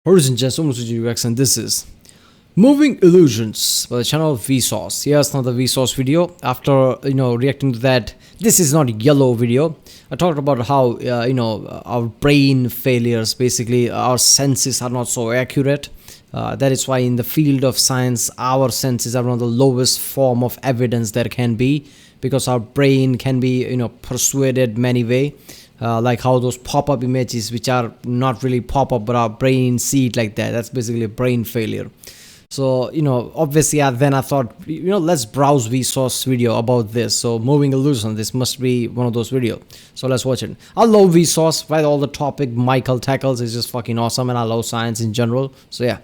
Ladies and gentlemen, and this is Moving Illusions by the channel Vsauce. Here's another Vsauce video. After reacting to that, this is not a yellow video. I talked about how our brain failures, basically our senses are not so accurate. That is why in the field of science, our senses are one of the lowest form of evidence there can be, because our brain can be persuaded many way. Like how those pop-up images, which are not really pop-up, but our brain see it like that. That's basically a brain failure. So obviously then I thought let's browse Vsauce video about this. So moving illusion, this must be one of those videos, so let's watch it. I love Vsauce, right? All the topic Michael tackles is just fucking awesome, and I love science in general. So yeah,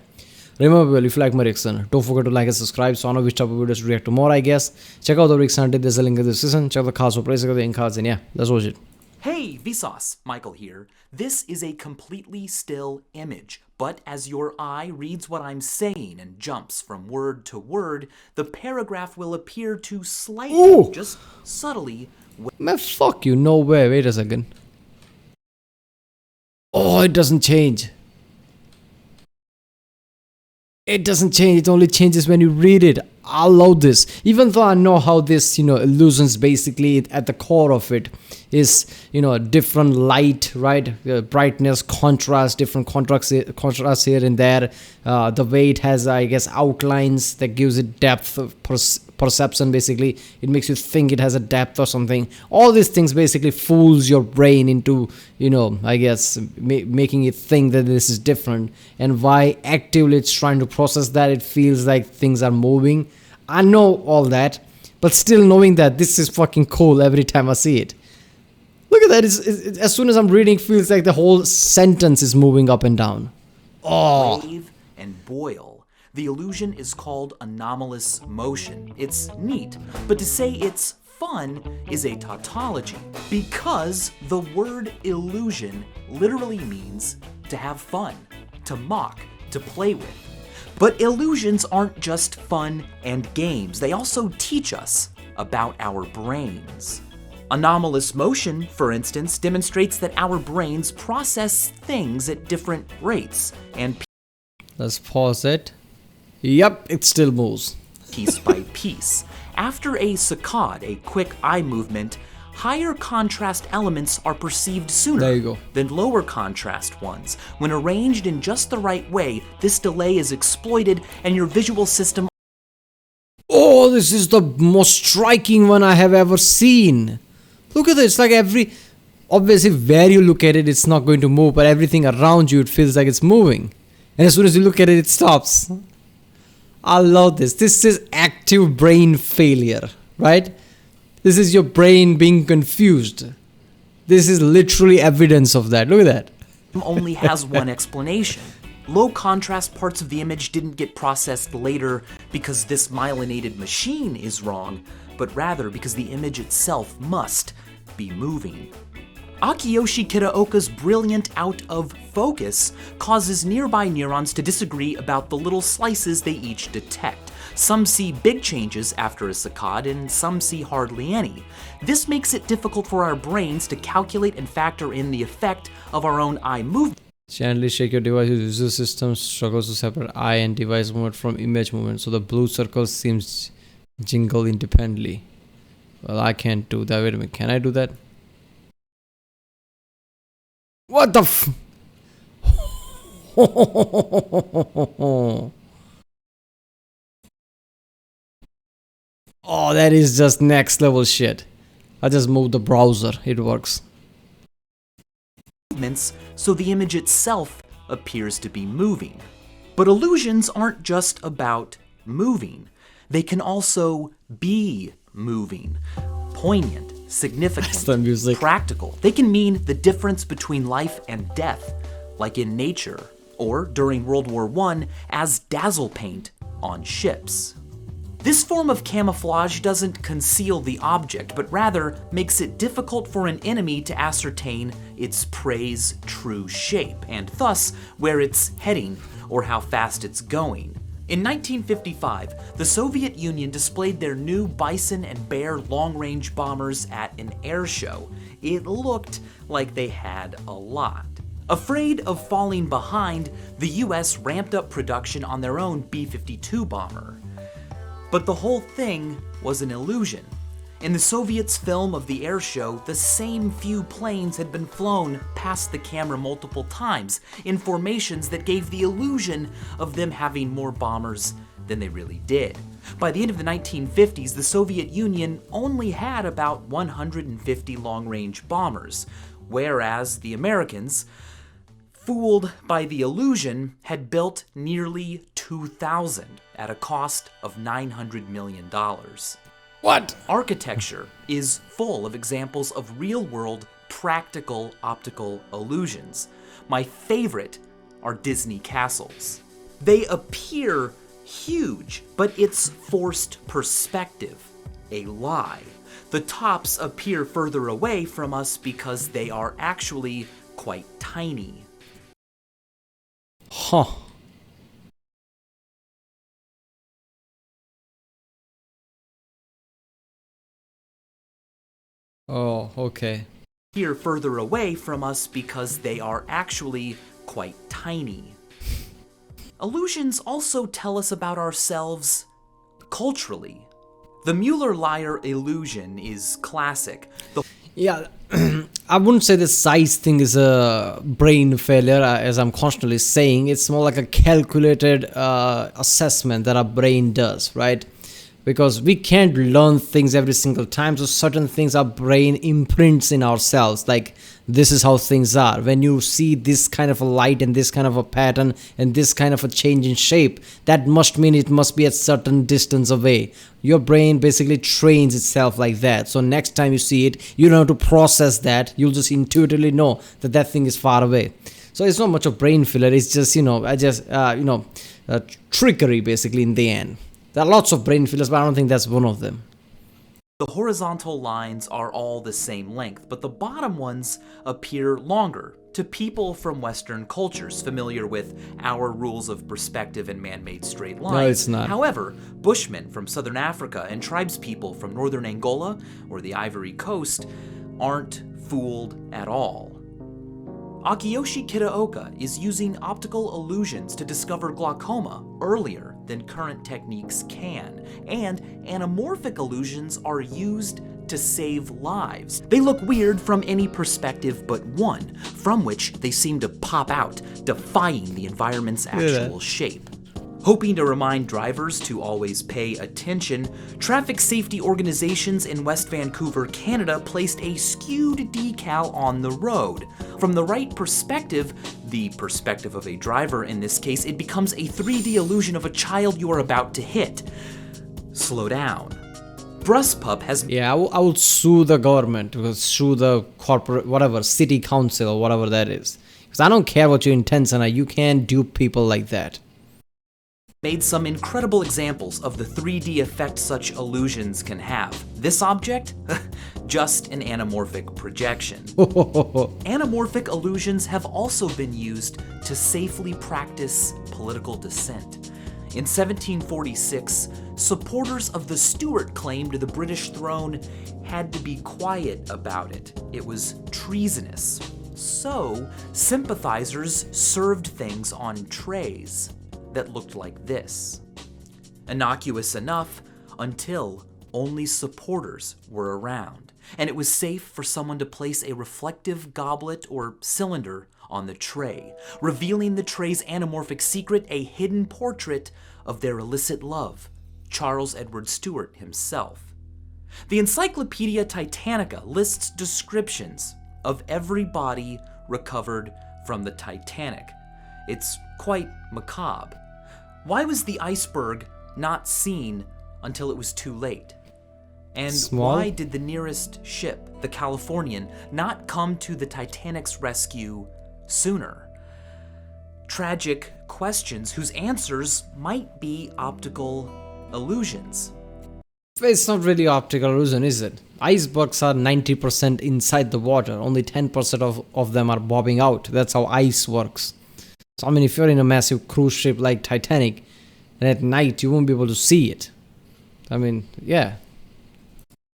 remember, if you like my reaction, don't forget to like and subscribe so I know which type of videos to react to more, I guess. Check out the reaction, there's a link in the description. Check the cards for price, the in cards, and yeah, let's watch it. Hey, Vsauce, Michael here. This is a completely still image, but as your eye reads what I'm saying and jumps from word to word, the paragraph will appear to slightly, just subtly... Man, fuck you, no way, wait a second. Oh, it doesn't change. It doesn't change, it only changes when you read it. I love this. Even though I know how this, illusions basically at the core of it is, different light, right? Brightness, contrast, different contrast here and there. The way it has, I guess, outlines that gives it depth of perception, basically. It makes you think it has a depth or something. All these things basically fools your brain into, I guess, making it think that this is different. And why actively it's trying to process that, it feels like things are moving. I know all that, but still knowing that this is fucking cool every time I see it. Look at that, as soon as I'm reading, it feels like the whole sentence is moving up and down. Oh. Wave and boil. The illusion is called anomalous motion. It's neat, but to say it's fun is a tautology, because the word illusion literally means to have fun, to mock, to play with. But illusions aren't just fun and games, they also teach us about our brains. Anomalous motion, for instance, demonstrates that our brains process things at different rates and let's pause it. Yep, it still moves. Piece by piece. After a saccade, a quick eye movement, higher contrast elements are perceived sooner than lower contrast ones. When arranged in just the right way, this delay is exploited and your visual system... Oh, this is the most striking one I have ever seen. Look at this, like obviously where you look at it, it's not going to move, but everything around you, it feels like it's moving. And as soon as you look at it, it stops. I love this. This is active brain failure, right? This is your brain being confused. This is literally evidence of that. Look at that. Only has one explanation. Low contrast parts of the image didn't get processed later because this myelinated machine is wrong, but rather because the image itself must be moving. Akiyoshi Kitaoka's brilliant out of focus causes nearby neurons to disagree about the little slices they each detect. Some see big changes after a saccade, and some see hardly any. This makes it difficult for our brains to calculate and factor in the effect of our own eye movement. Gently shake your device's user system struggles to separate eye and device movement from image movement, so the blue circle seems jingle independently. Well, I can't do that. Wait a minute, can I do that? What the f... Oh, that is just next level shit. I just moved the browser, it works. So the image itself appears to be moving. But illusions aren't just about moving. They can also be moving. Poignant, significant, practical. They can mean the difference between life and death, like in nature, or during World War I as dazzle paint on ships. This form of camouflage doesn't conceal the object, but rather makes it difficult for an enemy to ascertain its prey's true shape, and thus where it's heading or how fast it's going. In 1955, the Soviet Union displayed their new Bison and Bear long-range bombers at an air show. It looked like they had a lot. Afraid of falling behind, the US ramped up production on their own B-52 bomber. But the whole thing was an illusion. In the Soviets' film of the air show, the same few planes had been flown past the camera multiple times in formations that gave the illusion of them having more bombers than they really did. By the end of the 1950s, the Soviet Union only had about 150 long-range bombers, whereas the Americans, fooled by the illusion, had built nearly 2,000 at a cost of $900 million. What? Architecture is full of examples of real-world, practical optical illusions. My favorite are Disney castles. They appear huge, but it's forced perspective, a lie. The tops appear further away from us because they are actually quite tiny. Huh. Oh, okay. Appear further away from us because they are actually quite tiny. Illusions also tell us about ourselves culturally. The Mueller Liar illusion is classic. Yeah, I wouldn't say the size thing is a brain failure, as I'm constantly saying. It's more like a calculated assessment that our brain does, right? Because we can't learn things every single time, so certain things our brain imprints in ourselves, like this is how things are. When you see this kind of a light and this kind of a pattern and this kind of a change in shape, that must mean it must be a certain distance away. Your brain basically trains itself like that, so next time you see it, you don't have to process that, you'll just intuitively know that that thing is far away. So it's not much of brain filler, it's just, trickery basically in the end. There are lots of brain fillers, but I don't think that's one of them. The horizontal lines are all the same length, but the bottom ones appear longer to people from Western cultures familiar with our rules of perspective and man-made straight lines. No, it's not. However, Bushmen from Southern Africa and tribespeople from Northern Angola or the Ivory Coast aren't fooled at all. Akiyoshi Kitaoka is using optical illusions to discover glaucoma earlier than current techniques can, and anamorphic illusions are used to save lives. They look weird from any perspective but one, from which they seem to pop out, defying the environment's actual shape. Hoping to remind drivers to always pay attention, traffic safety organizations in West Vancouver, Canada placed a skewed decal on the road. From the right perspective, the perspective of a driver in this case, it becomes a 3D illusion of a child you are about to hit. Slow down. Bruspup has... Yeah, I will sue the government, sue the corporate, whatever, city council or whatever that is. Because I don't care what your intents are, you can't dupe people like that. Made some incredible examples of the 3D effect such illusions can have. This object? Just an anamorphic projection. Anamorphic illusions have also been used to safely practice political dissent. In 1746, supporters of the Stuart claim to the British throne had to be quiet about it. It was treasonous. So, sympathizers served things on trays that looked like this. Innocuous enough until only supporters were around, and it was safe for someone to place a reflective goblet or cylinder on the tray, revealing the tray's anamorphic secret, a hidden portrait of their illicit love, Charles Edward Stuart himself. The Encyclopedia Titanica lists descriptions of every body recovered from the Titanic. It's quite macabre. Why was the iceberg not seen until it was too late? And why did the nearest ship, the Californian, not come to the Titanic's rescue sooner? Tragic questions whose answers might be optical illusions. It's not really optical illusion, is it? Icebergs are 90% inside the water. Only 10% of them are bobbing out. That's how ice works. So, I mean, if you're in a massive cruise ship like Titanic, and at night you won't be able to see it. I mean, yeah.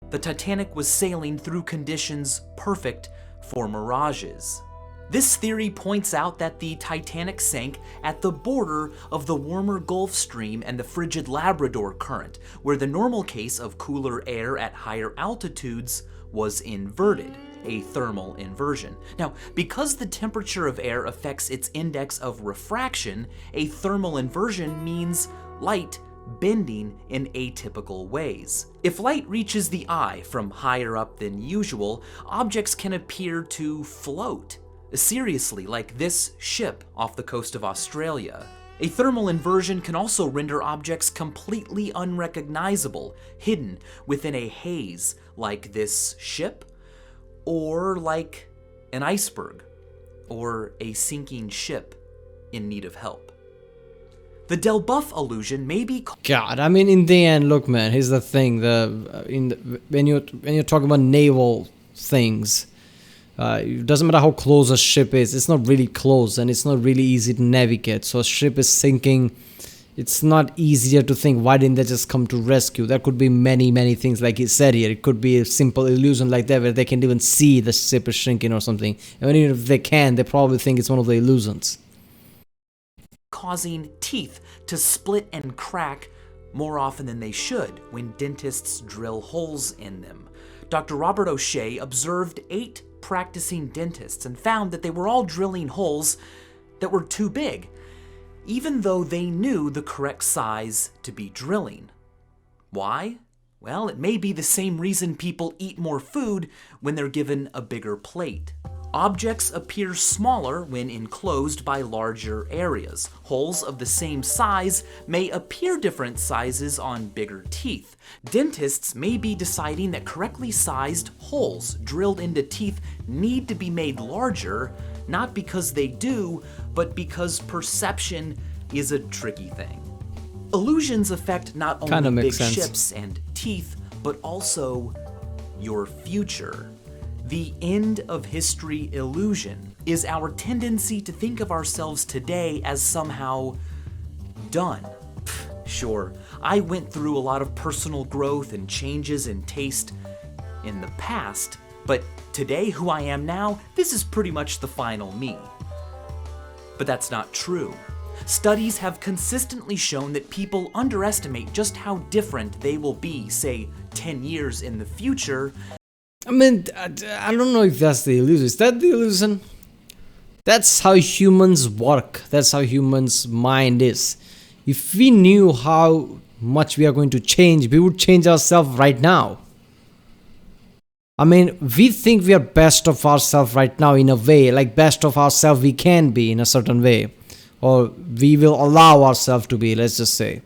The Titanic was sailing through conditions perfect for mirages. This theory points out that the Titanic sank at the border of the warmer Gulf Stream and the frigid Labrador Current, where the normal case of cooler air at higher altitudes was inverted, a thermal inversion. Now, because the temperature of air affects its index of refraction, a thermal inversion means light bending in atypical ways. If light reaches the eye from higher up than usual, objects can appear to float. Seriously, like this ship off the coast of Australia. A thermal inversion can also render objects completely unrecognizable, hidden within a haze, like this ship, or like an iceberg, or a sinking ship in need of help. The Dell Buff illusion may be God, I mean, in the end, look, man. Here's the thing: when you're talking about naval things, it doesn't matter how close a ship is. It's not really close, and it's not really easy to navigate. So a ship is sinking. It's not easier to think, why didn't they just come to rescue? There could be many things, like he said here. It could be a simple illusion like that, where they can't even see the ship is shrinking or something. And even if they can, they probably think it's one of the illusions. Causing teeth to split and crack more often than they should when dentists drill holes in them. Dr. Robert O'Shea observed 8 practicing dentists and found that they were all drilling holes that were too big, even though they knew the correct size to be drilling. Why? Well, it may be the same reason people eat more food when they're given a bigger plate. Objects appear smaller when enclosed by larger areas. Holes of the same size may appear different sizes on bigger teeth. Dentists may be deciding that correctly sized holes drilled into teeth need to be made larger, not because they do, but because perception is a tricky thing. Illusions affect not only big ships and teeth, but also your future. The end of history illusion is our tendency to think of ourselves today as somehow done. Sure, I went through a lot of personal growth and changes in taste in the past, but today, who I am now, this is pretty much the final me. But that's not true. Studies have consistently shown that people underestimate just how different they will be, say, 10 years in the future. I mean, I don't know if that's the illusion. Is that the illusion? That's how humans work. That's how humans' mind is. If we knew how much we are going to change, we would change ourselves right now. I mean, we think we are best of ourselves right now in a way, like best of ourselves we can be in a certain way. Or we will allow ourselves to be, let's just say.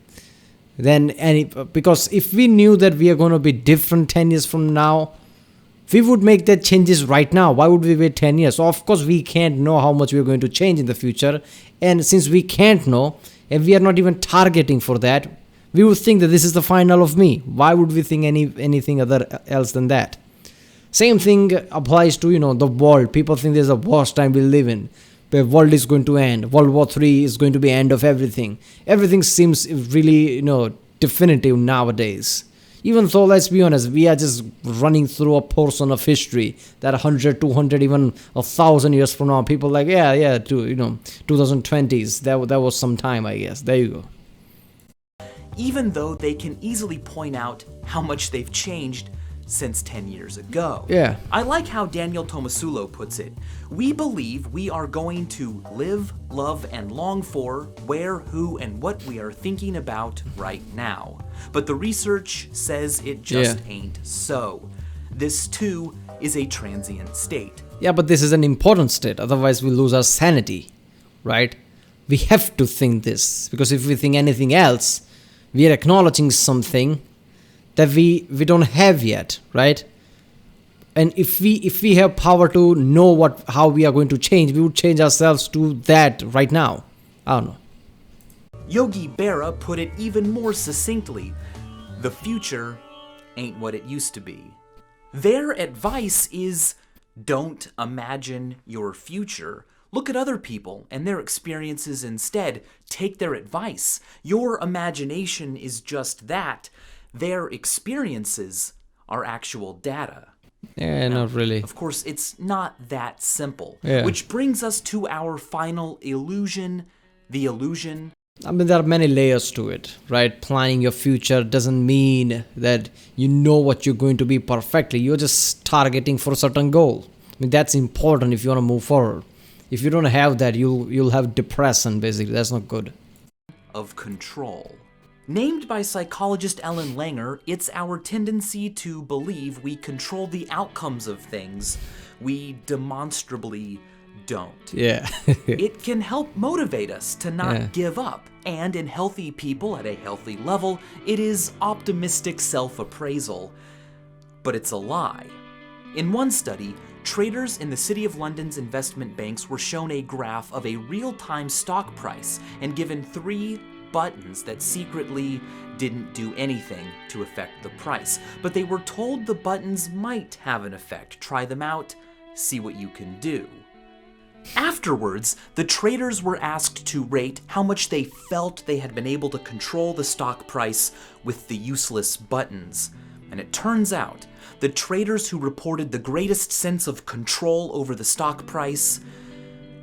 Because if we knew that we are going to be different 10 years from now, we would make that changes right now. Why would we wait 10 years? So of course we can't know how much we're going to change in the future. And since we can't know, and we are not even targeting for that, we would think that this is the final of me. Why would we think anything else than that? Same thing applies to, the world. People think there's a worst time we live in. The world is going to end. World War III is going to be end of everything. Everything seems really, definitive nowadays. Even though, let's be honest, we are just running through a portion of history that 100, 200, even 1,000 years from now, people like, 2020s, that was some time, I guess. There you go. Even though they can easily point out how much they've changed since 10 years ago. Yeah. I like how Daniel Tomasulo puts it. We believe we are going to live, love, and long for where, who, and what we are thinking about right now. But the research says it just ain't so. This too is a transient state. Yeah, but this is an important state. Otherwise we lose our sanity, right? We have to think this, because if we think anything else, we are acknowledging something that we don't have yet, right? And if we have power to know how we are going to change, we would change ourselves to that right now. I don't know. Yogi Berra put it even more succinctly. The future ain't what it used to be. Their advice is, don't imagine your future. Look at other people and their experiences instead. Take their advice. Your imagination is just that. Their experiences are actual data. Yeah, not really. Of course, it's not that simple. Yeah. Which brings us to our final illusion, the illusion. I mean, there are many layers to it, right? Planning your future doesn't mean that you know what you're going to be perfectly. You're just targeting for a certain goal. I mean, that's important if you want to move forward. If you don't have that, you'll have depression, basically. That's not good. Of control. Named by psychologist Ellen Langer, it's our tendency to believe we control the outcomes of things we demonstrably don't. Yeah. It can help motivate us to not give up, and in healthy people at a healthy level, it is optimistic self-appraisal. But it's a lie. In one study, traders in the City of London's investment banks were shown a graph of a real-time stock price and given 3 buttons that secretly didn't do anything to affect the price. But they were told the buttons might have an effect. Try them out, see what you can do. Afterwards, the traders were asked to rate how much they felt they had been able to control the stock price with the useless buttons. And it turns out, the traders who reported the greatest sense of control over the stock price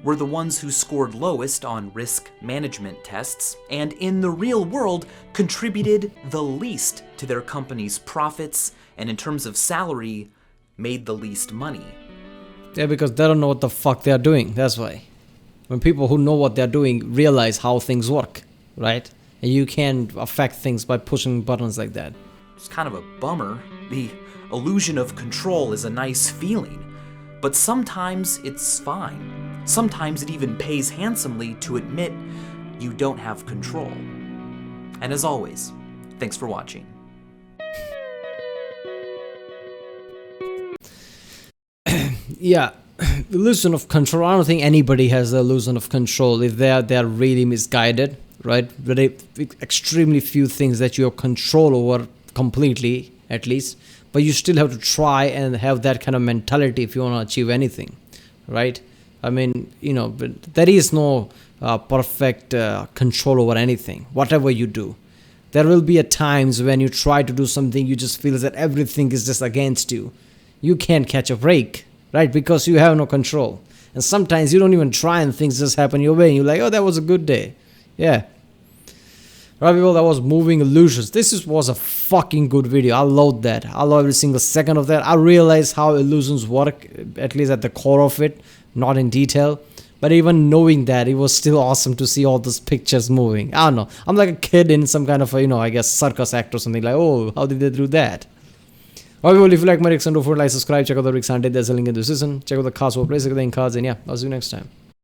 were the ones who scored lowest on risk management tests, and in the real world contributed the least to their company's profits, and in terms of salary, made the least money. Yeah, because they don't know what the fuck they're doing. That's why. When people who know what they're doing realize how things work, right? And you can't affect things by pushing buttons like that. It's kind of a bummer. The illusion of control is a nice feeling, but sometimes it's fine. Sometimes it even pays handsomely to admit you don't have control. And as always, thanks for watching. Yeah, illusion of control. I don't think anybody has the illusion of control. If they're really misguided, right? Very extremely few things that you have control over completely, at least. But you still have to try and have that kind of mentality if you want to achieve anything, right? I mean, but there is no perfect control over anything, whatever you do. There will be at times when you try to do something, you just feel that everything is just against you. You can't catch a break, right? Because you have no control. And sometimes you don't even try and things just happen your way. And you're like, oh, that was a good day. Yeah. Right, people, that was Moving Illusions. Was a fucking good video. I love that. I love every single second of that. I realized how illusions work, at least at the core of it, not in detail. But even knowing that, it was still awesome to see all those pictures moving. I don't know. I'm like a kid in some kind of, I guess, circus act or something. Like, oh, how did they do that? Alright, people, if you like my reaction, don't forget to like, subscribe, check out the Rick Sunday. There's a link in the description. Check out the cards for placing the cards, and yeah, I'll see you next time.